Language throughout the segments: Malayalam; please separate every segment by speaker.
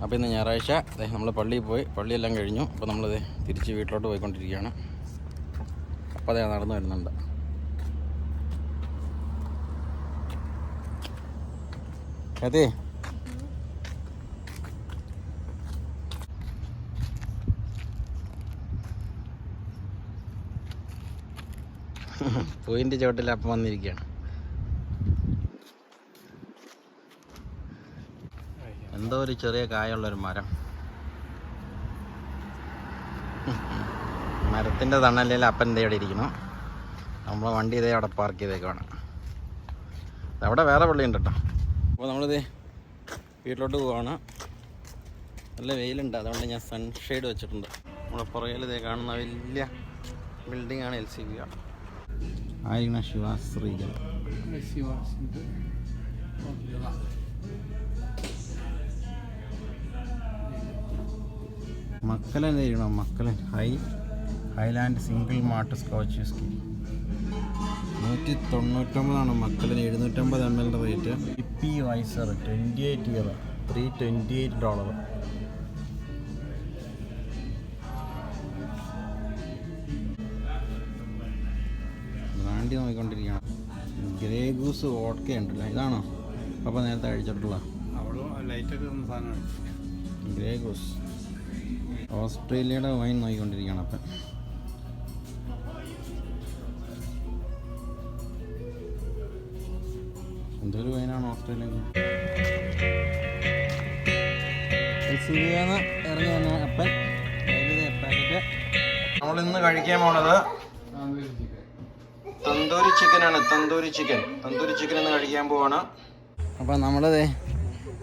Speaker 1: അപ്പോൾ ഇന്ന് ഞായറാഴ്ച നമ്മൾ പള്ളിയിൽ പോയി, പള്ളിയെല്ലാം കഴിഞ്ഞു. അപ്പോൾ നമ്മളിത് തിരിച്ച് വീട്ടിലോട്ട് പോയിക്കൊണ്ടിരിക്കുകയാണ്. അപ്പോൾ അതേ നടന്നു വരുന്നുണ്ട്. അതെ പൂവിൻ്റെ ചോട്ടിൽ അപ്പം വന്നിരിക്കുകയാണ്. എന്തോ ഒരു ചെറിയ കായുള്ളൊരു മരം. മരത്തിൻ്റെ തണലിൽ അപ്പൻ ഇതേ ഇവിടെ ഇരിക്കുന്നു. നമ്മളെ വണ്ടി ഇതേ അവിടെ പാർക്ക് ചെയ്തേക്കാണ്. അവിടെ വേറെ പള്ളിയുണ്ട് കേട്ടോ. അപ്പോൾ നമ്മളിത് വീട്ടിലോട്ട് പോവാണ്. നല്ല വെയിലുണ്ട്, അതുകൊണ്ട് ഞാൻ സൺഷെയ്ഡ് വെച്ചിട്ടുണ്ട്. നമ്മുടെ പുറകിൽ ഇതേ കാണുന്ന വലിയ ബിൽഡിംഗ് ആണ് LCB. ആയിരിക്കണം ശിവാശ്രീകൾ. മക്കലൻ എഴുതണം. Macallan Highland single malt scotch whisky 199 മക്കലിന്. 750 ml റേറ്റ്. ഇപ്പി വൈസർ 28 ഇയർ $328. ബ്രാൻഡി നോക്കിക്കൊണ്ടിരിക്കുകയാണ്. ഗ്രേ ഗൂസ് വോഡ്ക ഉണ്ടല്ലോ, ഇതാണോ അപ്പോൾ നേരത്തെ കഴിച്ചിട്ടുള്ള ഗ്രേ ഗൂസ്? ഓസ്ട്രേലിയയുടെ വൈൻ നോക്കിക്കൊണ്ടിരിക്കുകയാണ്. അപ്പം എന്തൊരു വൈനാണ് ഓസ്ട്രേലിയ. LCBന്ന് ഇറങ്ങി വന്ന അപ്പൻ പാക്കറ്റ്. നമ്മളിന്ന് കഴിക്കാൻ പോണത് തന്തൂരി ചിക്കനാണ്. തന്തൂരി ചിക്കൻ ഇന്ന് കഴിക്കാൻ പോവാണ്. അപ്പം നമ്മളിത്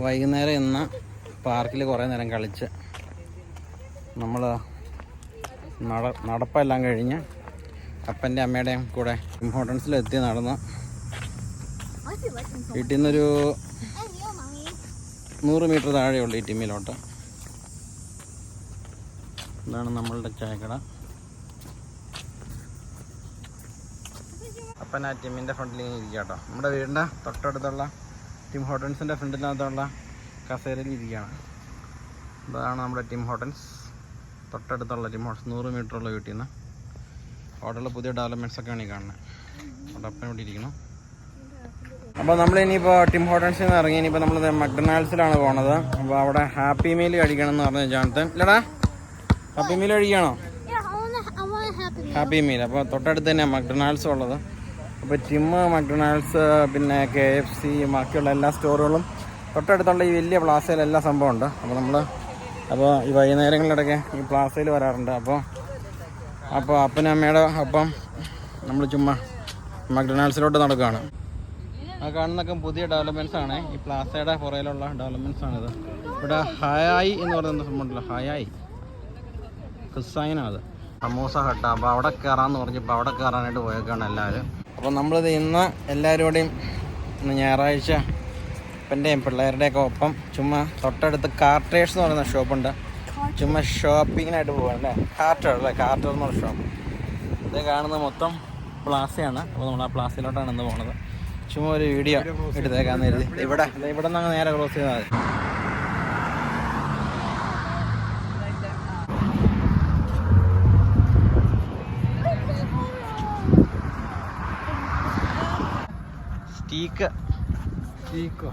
Speaker 1: വൈകുന്നേരം ഇന്ന് പാർക്കിൽ കുറേ നേരം കളിച്ച് നമ്മൾ നടപ്പെല്ലാം കഴിഞ്ഞ് അപ്പൻ്റെ അമ്മയുടെയും കൂടെ ഇമ്പോർട്ടൻസിലെത്തി നടന്ന് വീട്ടിൽ നിന്നൊരു 100 മീറ്റർ താഴെയുള്ളൂ ഈ ടിമ്മിലോട്ട്. ഇതാണ് നമ്മളുടെ ചായക്കട. അപ്പൻ ആ ടിമ്മിൻ്റെ ഫ്രണ്ടിൽ ഇങ്ങനെ ഇരിക്കുക കേട്ടോ. നമ്മുടെ വീടിൻ്റെ തൊട്ടടുത്തുള്ള ടിം ഹോട്ടൻസിൻ്റെ ഫ്രണ്ടിനകത്തുള്ള കസേരയിൽ ഇരിക്കുകയാണ്. ഇതാണ് നമ്മുടെ ടിം ഹോട്ടൻസ്, തൊട്ടടുത്തുള്ള ടിം ഹോട്ടൻസ്. 100 മീറ്ററുള്ള വീട്ടിൽ നിന്ന് അവിടെയുള്ള പുതിയ ഡെവലപ്മെൻറ്റ്സൊക്കെയാണ് ഈ കാണുന്നത്. അവിടെ അപ്പൻ ഇവിടെ ഇരിക്കണം. അപ്പോൾ നമ്മളിനിയിപ്പോൾ ടിം ഹോട്ടൻസിൽ നിന്ന് ഇറങ്ങി ഇനിയിപ്പോൾ നമ്മൾ മക്ഡൊണാൾഡ്സിലാണ് പോണത്. അപ്പോൾ അവിടെ ഹാപ്പി മീൽ കഴിക്കണം എന്ന് പറഞ്ഞു ജോൺസൺ. ഇല്ലടാ, ഹാപ്പി മീൽ കഴിക്കണോ? Happy meal. അപ്പോൾ തൊട്ടടുത്ത് തന്നെയാണ് മക്ഡൊണാൾഡ്സ് ഉള്ളത്. അപ്പോൾ ടിം, മക്ഡൊണാൾഡ്സ്, പിന്നെ KFC, ബാക്കിയുള്ള എല്ലാ സ്റ്റോറുകളും തൊട്ടടുത്തുള്ള ഈ വലിയ പ്ലാസയിൽ എല്ലാ സംഭവം ഉണ്ട്. അപ്പോൾ ഈ വൈകുന്നേരങ്ങളിലൊക്കെ ഈ പ്ലാസയിൽ വരാറുണ്ട്. അപ്പോൾ അപ്പനും അമ്മയുടെ ഒപ്പം നമ്മൾ ചുമ്മാ മക്ഡൊണാൾഡ്സിലോട്ട് നടക്കുകയാണ്. ആ കാണുന്നൊക്കെ പുതിയ ഡെവലപ്മെൻറ്റ്സ് ആണ്. ഈ പ്ലാസയുടെ പുറയിലുള്ള ഡെവലപ്മെൻറ്റ്സ് ആണിത്. ഇവിടെ ഹയായി എന്ന് പറയുന്ന സംഭവമുണ്ടല്ലോ, ഹയായി ഹുസൈനാണ് അത്. സമൂസ ഹട്ട. അപ്പോൾ അവിടെ കയറാമെന്ന് പറഞ്ഞപ്പോൾ അവിടെ കയറാനായിട്ട് പോയേക്കാണ് എല്ലാവരും. അപ്പോൾ നമ്മളിത് ഇന്ന് എല്ലാവരോടെയും ഇന്ന് ഞായറാഴ്ച അപ്പൻ്റെയും പിള്ളേരുടെയൊക്കെ ഒപ്പം ചുമ്മാ തൊട്ടടുത്ത് കാർട്ടേഴ്സ് എന്ന് പറയുന്ന ഷോപ്പുണ്ട്. ചുമ്മാ ഷോപ്പിങ്ങിനായിട്ട് പോവാണ് അല്ലേ. കാർട്ടർ എന്ന് പറഞ്ഞ ഷോപ്പ്. ഇത് കാണുന്നത് മൊത്തം പ്ലാസയാണ്. അപ്പോൾ നമ്മൾ ആ പ്ലാസയിലോട്ടാണ് ഇന്ന് പോണത്. ചുമ്മാ ഒരു വീഡിയോ എടുത്തേക്കാന്ന് കരുതി. ഇവിടെ നിന്ന് അങ്ങ് നേരെ ക്രോസ് ചെയ്താൽ മതി. സ്റ്റീക്കോ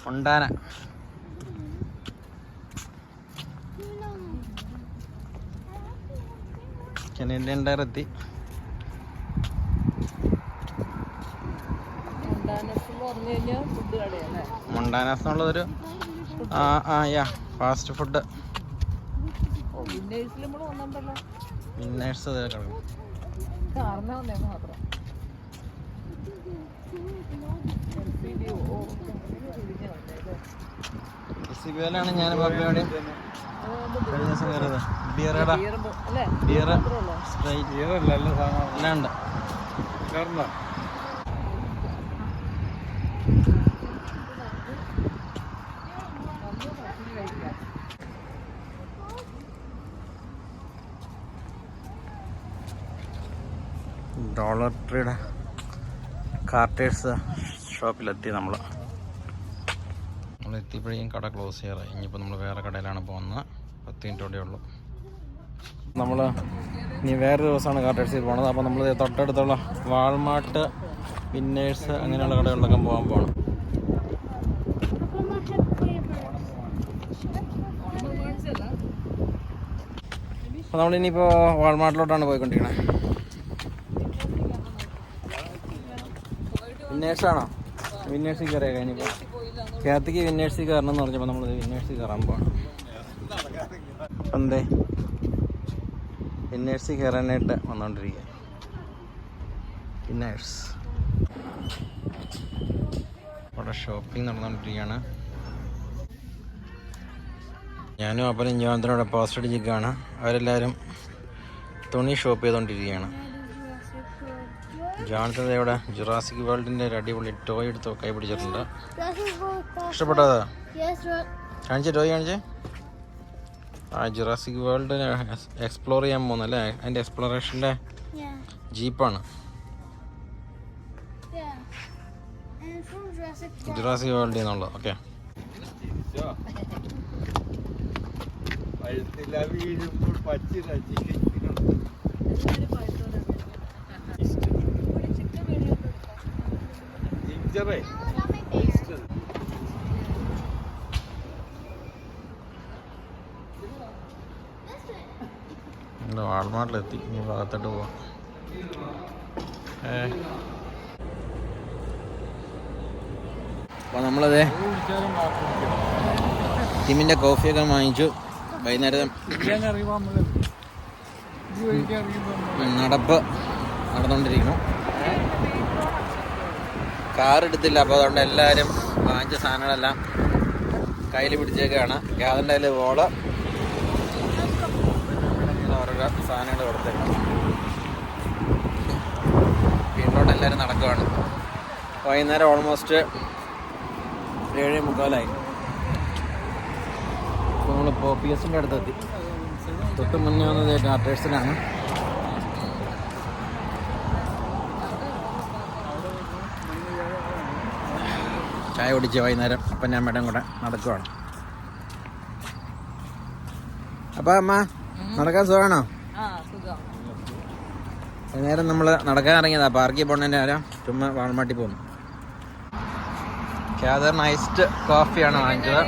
Speaker 1: ഉണ്ടാന. കനേഡിയൻ ടയർ എത്തി. മൊണ്ടാനാസ് എന്നുള്ളതൊരു ഫാസ്റ്റ് ഫുഡ്. വിന്നേഴ്സ് കിടക്കും. LCBയിലാണ് ഞാൻ പപ്പയോടെ കഴിഞ്ഞ ദിവസം കയറിയത്. ബിയർ സ്ട്രൈറ്റ് എല്ലാം ഉണ്ട്. ഡോളർ ട്രീയുടെ കാർട്ടേഴ്സ് ഷോപ്പിലെത്തി നമ്മൾ. നമ്മൾ എത്തിയപ്പോഴേക്കും കട ക്ലോസ് ചെയ്യാറായി. ഇനിയിപ്പോൾ നമ്മൾ വേറെ കടയിലാണ് പോകുന്നത്. 10 മിനിറ്റോടെ ഉള്ളൂ. നമ്മൾ ഇനി വേറൊരു ദിവസമാണ് കാർട്ടേഴ്സിൽ പോകുന്നത്. അപ്പോൾ നമ്മൾ തൊട്ടടുത്തുള്ള വാൾമാർട്ട്, വിന്നേഴ്സ് അങ്ങനെയുള്ള കടകളിലൊക്കെ പോകാൻ പോകണം. അപ്പോൾ നമ്മളിനിയിപ്പോൾ വാൾമാർട്ടിലോട്ടാണ് പോയിക്കൊണ്ടിരിക്കുന്നത്. വിന്നേഴ്സാണോ? വിന്നേഴ്സിൽ കയറിയാൽ കഴിഞ്ഞിപ്പോൾ കാർത്തിക്ക് വിന്നേഴ്സിൽ കയറണം എന്ന് പറഞ്ഞപ്പോൾ നമ്മൾ വിന്നേഴ്സിൽ കയറാൻ പോകണം. എന്തേ വിന്നേഴ്സിൽ കയറാനായിട്ട് വന്നുകൊണ്ടിരിക്കുക. വിന്നേഴ്സ് അവിടെ ഷോപ്പിംഗ് നടന്നുകൊണ്ടിരിക്കുകയാണ്. ഞാനും അപ്പനും ജോനത്തിനോടെ പോസ്റ്റ് അടിച്ചിരിക്കുകയാണ്. അവരെല്ലാവരും തുണി ഷോപ്പ് ചെയ്തുകൊണ്ടിരിക്കുകയാണ്. ജോനത്തിൻ്റെ ഇവിടെ ജുറാസിക് വേൾഡിൻ്റെ ഒരു അടിപൊളി ടോയ് എടുത്ത് കൈ പിടിച്ചിട്ടുണ്ട്. ഇഷ്ടപ്പെട്ടതാ? കാണിച്ചേ, ടോയ് കാണിച്ചേ. ആ ജുറാസിക് വേൾഡിനെ എക്സ്പ്ലോർ ചെയ്യാൻ പോകുന്നല്ലേ? അതിൻ്റെ എക്സ്പ്ലോറേഷൻ്റെ ജീപ്പാണ് ജുറാസിക് വേൾഡിൽ നിന്നുള്ളത്. ഓക്കെ, വാൾമാർട്ടിലെത്തി. ഇനി ഭാഗത്തോട്ട് പോവാം. അപ്പോൾ നമ്മളത് ടീമിൻ്റെ കോഫിയൊക്കെ വാങ്ങിച്ചു. വൈകുന്നേരം നടപ്പ് നടന്നുകൊണ്ടിരിക്കുന്നു. കാർ എടുത്തില്ല, അപ്പോൾ അതുകൊണ്ട് എല്ലാവരും വാങ്ങിച്ച സാധനങ്ങളെല്ലാം കയ്യിൽ പിടിച്ചേക്കാണ്. അതിൻ്റെ കയ്യിൽ വോള് ഓരോ സാധനങ്ങൾ കൊടുത്തേക്കണം. വീട്ടിലോട്ട് എല്ലാവരും നടക്കുകയാണ്. വൈകുന്നേരം ഓൾമോസ്റ്റ് 7:45. ഇപ്പോൾ നമ്മളിപ്പോൾ PSൻ്റെ അടുത്തെത്തി. തൊട്ട് മുന്നേ വന്നത് കാർട്ടേഴ്സിലാണ്. ചായ കുടിച്ച് വൈകുന്നേരം അപ്പം ഞാൻ മേഡം കൂടെ നടക്കുവാണ്. അപ്പം അമ്മ നടക്കാൻ സുഖമാണോ? വൈകുന്നേരം നമ്മൾ നടക്കാൻ ഇറങ്ങിയതാ. പാർക്കിൽ പോകണതിൻ്റെ നേരം ചുമ്മാ വാൾമാട്ടി പോകുന്നു. ഖാദറിന് ഐസ്ഡ് കോഫിയാണ് വാങ്ങിച്ചത്.